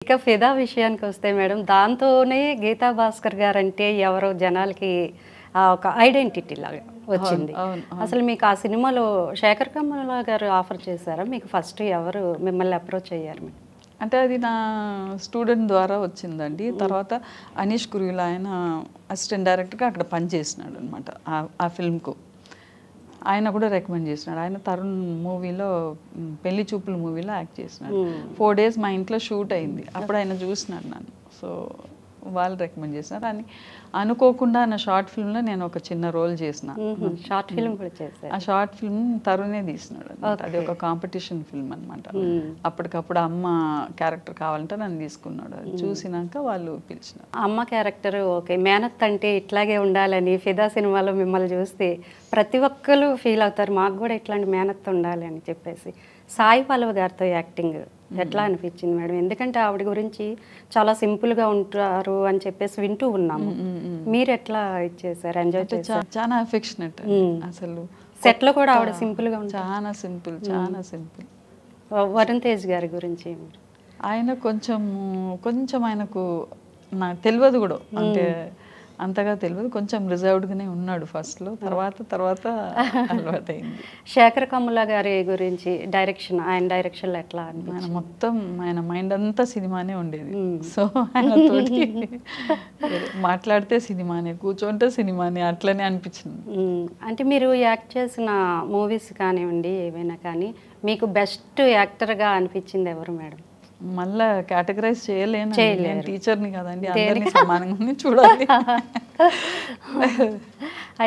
ఇక ఫిదా విషయానికొస్తే మేడం, దాంతోనే గీతా భాస్కర్ గారంటే ఎవరో జనాలకి ఒక ఐడెంటిటీ లాగా వచ్చింది. అసలు మీకు ఆ సినిమాలో శేఖర్ కమ్ముల గారు ఆఫర్ చేశారా? మీకు ఫస్ట్ ఎవరు మిమ్మల్ని అప్రోచ్ అయ్యారు మేడం? అంటే అది నా స్టూడెంట్ ద్వారా వచ్చిందండి. తర్వాత అనీష్ కురియల్ ఆయన అసిస్టెంట్ డైరెక్టర్గా అక్కడ పనిచేసినాడు అనమాట ఆ ఫిల్మ్కు. ఆయన కూడా రికమెండ్ చేసినాడు. ఆయన తరుణ్ మూవీలో పెళ్లి చూపుల మూవీలో యాక్ట్ చేసినాడు. 4 days మా ఇంట్లో షూట్ అయింది. అప్పుడు ఆయన చూసినాడు నన్ను. సో వాళ్ళు రికమెండ్ చేసినారు. అని అనుకోకుండా నా షార్ట్ ఫిల్మ్లో నేను ఒక చిన్న రోల్ చేసిన. షార్ట్ ఫిల్మ్ కూడా చేశారు. ఆ షార్ట్ ఫిల్మ్ తరుణే తీసినాడు. అది ఒక కాంపిటీషన్ ఫిల్మ్ అనమాట. అప్పటికప్పుడు అమ్మ క్యారెక్టర్ కావాలంటే నన్ను తీసుకున్నాడు. అది చూసినాక వాళ్ళు పిలిచినారు. అమ్మ క్యారెక్టర్ ఓకే, మేనత్ అంటే ఇట్లాగే ఉండాలని ఫిదా సినిమాలో మిమ్మల్ని చూస్తే ప్రతి ఒక్కరు ఫీల్ అవుతారు, మాకు కూడా ఇట్లాంటి మేనత్ ఉండాలి అని చెప్పేసి. సాయి పల్లవి గారితో యాక్టింగ్ ఎట్లా అనిపించింది మేడం? ఎందుకంటే ఆవిడ గురించి చాలా సింపుల్గా ఉంటారు అని చెప్పేసి వింటూ ఉన్నాము. మీరు ఎట్లా ఇచ్చేసారు, ఎంజాయ్ చేశారు? చాలా అఫెక్షనేట్ అసలు. సెట్లో కూడా ఆవిడ సింపుల్గా ఉంటారు. చాలా సింపుల్, చాలా సింపుల్. వరుణ్ తేజ్ గారి గురించి ఆయన కొంచెం ఆయనకు నాకు తెలియదు కూడా, అంటే అంతగా తెలియదు, కొంచెం రిజర్వ్డ్గానే ఉన్నాడు ఫస్ట్లో. తర్వాత అలవాటైంది. శేఖర్ కమ్ముల గారి గురించి డైరెక్షన్, ఆయన డైరెక్షన్లో ఎట్లా ఆయన మొత్తం ఆయన మైండ్ అంతా సినిమానే ఉండేది. సో ఆయనతోటి మాట్లాడితే సినిమానే, కూర్చోంటే సినిమానే, అట్లనే అనిపించింది. అంటే మీరు యాక్ట్ చేసిన మూవీస్ కానివ్వండి ఏవైనా కానీ మీకు బెస్ట్ యాక్టర్గా అనిపించింది ఎవరు మేడం? మళ్ళా కేటగరైజ్ చేయలేను, నేను టీచర్ని కదండి, అందరినీ సమానంగా చూడాలి.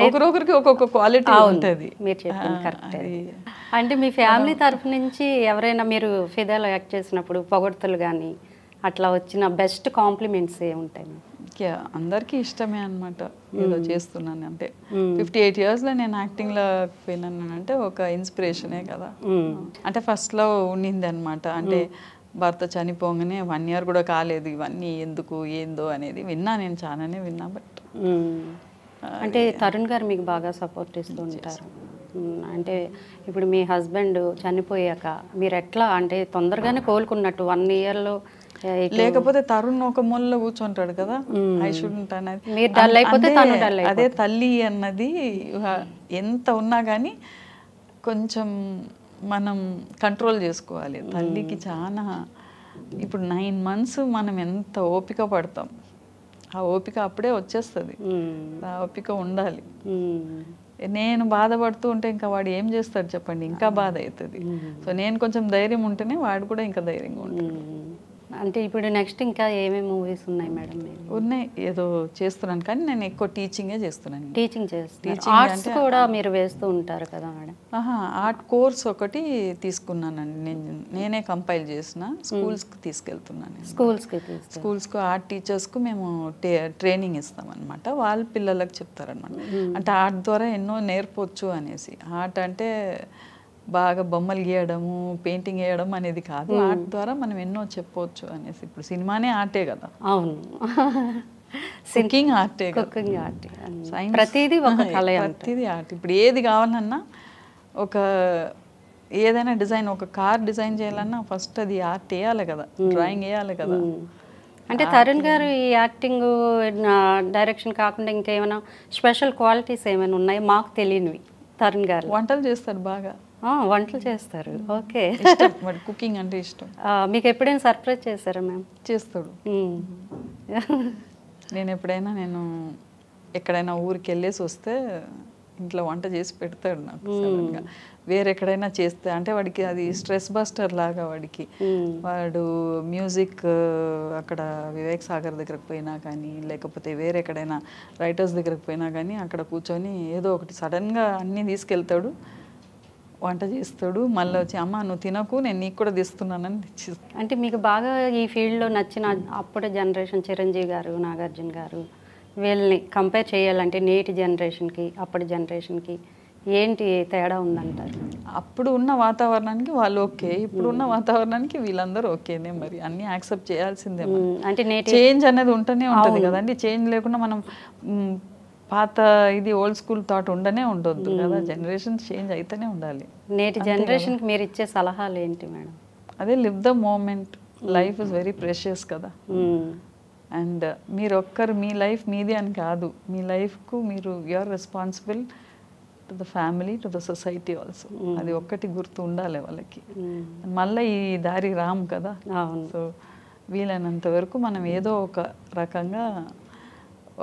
ఒకరొకరికి ఒక్కొక్క క్వాలిటీ ఉంటుంది. మీరు చెప్పింది కరెక్ట్. అంటే మీ ఫ్యామిలీ తరఫు నుంచి ఎవరైనా మీరు ఫిదాలో యాక్ట్ చేసినప్పుడు పొగడ్తలు కానీ అట్లా వచ్చిన బెస్ట్ కాంప్లిమెంట్స్ ఏముంటాయి? అందరికీ ఇష్టమే అనమాట. ఏదో చేస్తున్నాను అంటే 58 yearsలో నేను యాక్టింగ్లో పోయినాను అంటే ఒక ఇన్స్పిరేషనే కదా. అంటే ఫస్ట్లో ఉండింది అనమాట. అంటే భర్త చనిపోగానే 1 year కూడా కాలేదు, ఇవన్నీ ఎందుకు ఏందో అనేది విన్నా, నేను చాలానే విన్నా. బట్ అంటే తరుణ్ గారు మీకు బాగా సపోర్ట్ ఇస్తూ ఉంటారు. అంటే ఇప్పుడు మీ హస్బెండ్ చనిపోయాక మీరు ఎట్లా, అంటే తొందరగానే కోలుకున్నట్టు 1 yearలో, లేకపోతే తరుణ్ ఒక మూలలో కూర్చుంటాడు కదా, ఐ షుడ్ంట్ అనేది. మీరు డల్ అయిపోతే తను డల్ అయిపోతాడు. అదే తల్లి అన్నది ఎంత ఉన్నా కానీ కొంచెం మనం కంట్రోల్ చేసుకోవాలి. తల్లికి చాలా, ఇప్పుడు 9 months మనం ఎంత ఓపిక పడతాం, ఆ ఓపిక అప్పుడే వచ్చేస్తుంది. ఆ ఓపిక ఉండాలి. నేను బాధపడుతూ ఉంటే ఇంకా వాడు ఏం చేస్తాడు చెప్పండి, ఇంకా బాధ అవుతుంది. సో నేను కొంచెం ధైర్యం ఉంటేనే వాడు కూడా ఇంకా ధైర్యంగా ఉంటాడు. అంటే ఇప్పుడు నెక్స్ట్ ఇంకా ఏమేమి మూవీస్ ఉన్నాయి మేడం? ఉన్నాయి, ఏదో చేస్తున్నాను, కానీ నేను ఎక్కువ టీచింగే చేస్తున్నాను. టీచింగ్ చేస్తాను. ఆర్ట్స్ కూడా మీరు వేస్తూ ఉంటారు కదా మేడం? ఆర్ట్ కోర్స్ ఒకటి తీసుకున్నానండి, నేనే కంపైల్ చేసిన. స్కూల్స్కి తీసుకెళ్తున్నాను. స్కూల్స్కు ఆర్ట్ టీచర్స్కు మేము ట్రైనింగ్ ఇస్తామన్నమాట. వాళ్ళ పిల్లలకు చెప్తారనమాట. అంటే ఆర్ట్ ద్వారా ఎన్నో నేర్పొచ్చు అనేసి. ఆర్ట్ అంటే బాగా బొమ్మలు గీయడము, పెయింటింగ్ వేయడం అనేది కాదు, ఆర్ట్ ద్వారా మనం ఎన్నో చెప్పవచ్చు అనేసి. ఇప్పుడు సినిమానే ఆర్టే కదా. అవును, కుకింగ్ ఆర్టే, కుకింగ్ ఆర్ట్, ప్రతిదీ ఒక కళ, ప్రతిదీ ఆర్ట్. ఇప్పుడు ఏది కావాలన్నా, ఒక ఏదైనా డిజైన్, ఒక కార్ డిజైన్ చేయాలన్నా ఫస్ట్ అది ఆర్ట్ వేయాలి కదా, డ్రాయింగ్ వేయాలి కదా. అంటే తరుణ్ గారు ఈ యాక్టింగ్ డైరెక్షన్ కాకుండా ఇంకేమైనా స్పెషల్ క్వాలిటీస్ ఏమైనా ఉన్నాయి మాకు తెలియనివి? తరుణ్ గారు వంటలు చేస్తారు, బాగా వంటలు చేస్తారు. ఓకే, మరి కుకింగ్ అంటే ఇష్టం. మీకు ఎప్పుడైనా సర్ప్రైజ్ చేస్తారా మ్యామ్? చేస్తాడు. నేను ఎక్కడైనా ఊరికి వెళ్ళేసి వస్తే ఇంట్లో వంట చేసి పెడతాడు నాకు సడన్గా. వేరెక్కడైనా చేస్తే అంటే వాడికి అది స్ట్రెస్ బస్టర్ లాగా. వాడు మ్యూజిక్ అక్కడ వివేక్ సాగర్ దగ్గరకు పోయినా కానీ, లేకపోతే వేరెక్కడైనా రైటర్స్ దగ్గరకు పోయినా కానీ అక్కడ కూర్చొని ఏదో ఒకటి సడన్గా అన్నీ తీసుకెళ్తాడు, వంట చేస్తాడు. మళ్ళీ వచ్చి అమ్మ నువ్వు తినకు, నేను నీకు కూడా తీస్తున్నానని తెచ్చిస్తాను. అంటే మీకు బాగా ఈ ఫీల్డ్లో నచ్చిన అప్పుడు జనరేషన్ చిరంజీవి గారు, నాగార్జున గారు, వీళ్ళని కంపేర్ చేయాలంటే నేటి జనరేషన్కి అప్పటి జనరేషన్కి ఏంటి తేడా ఉందంటారు? అప్పుడు ఉన్న వాతావరణానికి వాళ్ళు ఓకే, ఇప్పుడు ఉన్న వాతావరణానికి వీళ్ళందరూ ఓకేనే. మరి అన్నీ యాక్సెప్ట్ చేయాల్సిందే. అంటే చేంజ్ అనేది ఉంటూనే ఉంటుంది కదండి. చేంజ్ లేకుండా మనం పాత ఇది ఓల్డ్ స్కూల్ థాట్ ఉండనే ఉండొద్దు కదా. జనరేషన్ చేంజ్ అయితేనే ఉండాలి. నేటి జనరేషన్కి మీరు ఇచ్చే సలహాలు ఏంటి మేడం? అదే live the moment. Life is very precious కదా. అండ్ మీరు ఒక్కరు మీ లైఫ్ మీది అని కాదు, మీ లైఫ్కు మీరు you are responsible to the family, to the society also. అది ఒక్కటి గుర్తు ఉండాలి వాళ్ళకి. మళ్ళీ ఈ దారి రాము కదా. సో వీలైనంత వరకు మనం ఏదో ఒక రకంగా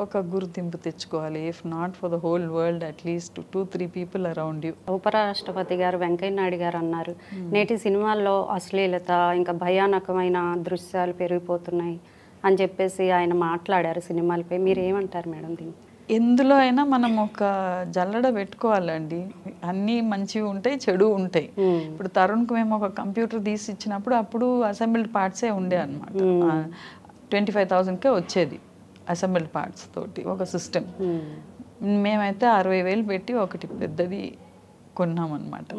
ఒక గుర్తింపు తెచ్చుకోవాలి. If not for the whole world, at least 2-3 people around you. ఉపరాష్ట్రపతి గారు వెంకయ్య నాయుడు గారు అన్నారు, నేటి సినిమాల్లో అశ్లీలత ఇంకా భయానకమైన దృశ్యాలు పెరిగిపోతున్నాయి అని చెప్పేసి ఆయన మాట్లాడారు సినిమాలపై. మీరు ఏమంటారు మేడం దీన్ని? ఎందులో అయినా మనం ఒక జల్లడ పెట్టుకోవాలండి. అన్నీ మంచివి ఉంటాయి, చెడు ఉంటాయి. ఇప్పుడు తరుణ్కి మేము ఒక కంప్యూటర్ తీసి ఇచ్చినప్పుడు అప్పుడు అసెంబ్ల్డ్ పార్ట్సే ఉండే అనమాట. 25,000కే వచ్చేది అసెంబ్ల్డ్ పార్ట్స్ తోటి ఒక సిస్టమ్. మేమైతే 60,000 పెట్టి ఒకటి పెద్దది కొన్నామన్నమాట.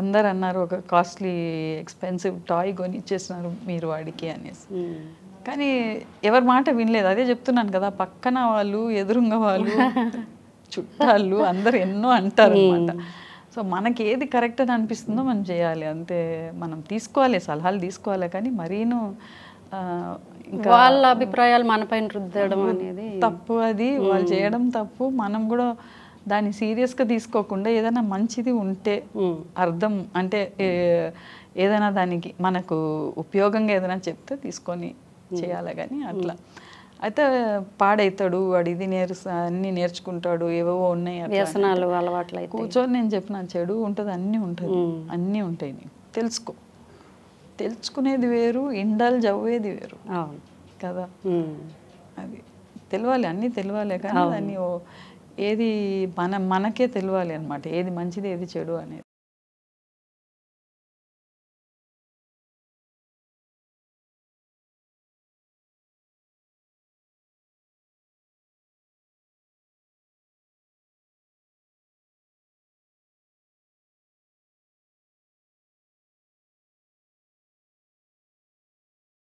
అందరు అన్నారు ఒక కాస్ట్లీ ఎక్స్పెన్సివ్ టాయ్ కొని ఇచ్చేసినారు మీరు వాడికి అనేసి. కానీ ఎవరి మాట వినలేదు. అదే చెప్తున్నాను కదా, పక్కన వాళ్ళు, ఎదురుంగ వాళ్ళు, చుట్టాలు అందరు ఎన్నో అంటారు అనమాట. సో మనకి ఏది కరెక్ట్ అని అనిపిస్తుందో మనం చేయాలి అంతే. మనం తీసుకోవాలి, సలహాలు తీసుకోవాలి, కానీ మరీను వాళ్ళ అభిప్రాయాలు మనపైన రుద్దడం అనేది తప్పు. అది వాళ్ళు చేయడం తప్పు. మనం కూడా దాన్ని సీరియస్గా తీసుకోకుండా ఏదైనా మంచిది ఉంటే అర్థం అంటే ఏదైనా దానికి మనకు ఉపయోగంగా ఏదైనా చెప్తే తీసుకొని చేయాలి. కానీ అట్లా అయితే పాడవుతాడు వాడు, ఇది అన్నీ నేర్చుకుంటాడు, ఏవేవో ఉన్నాయి వ్యసనాలు అలవాట్లు. కూర్చొని నేను చెప్పిన చెడు ఉంటుంది, అన్నీ ఉంటుంది, అన్నీ ఉంటాయి. నీకు తెలుసుకో, తెలుసుకునేది వేరు, ఇండల్జ్ అవ్వేది వేరు కదా. అది తెలియాలి, అన్నీ తెలియాలి. కానీ దాన్ని ఏది మనకే తెలియాలి అనమాట, ఏది మంచిది ఏది చెడు అనేది.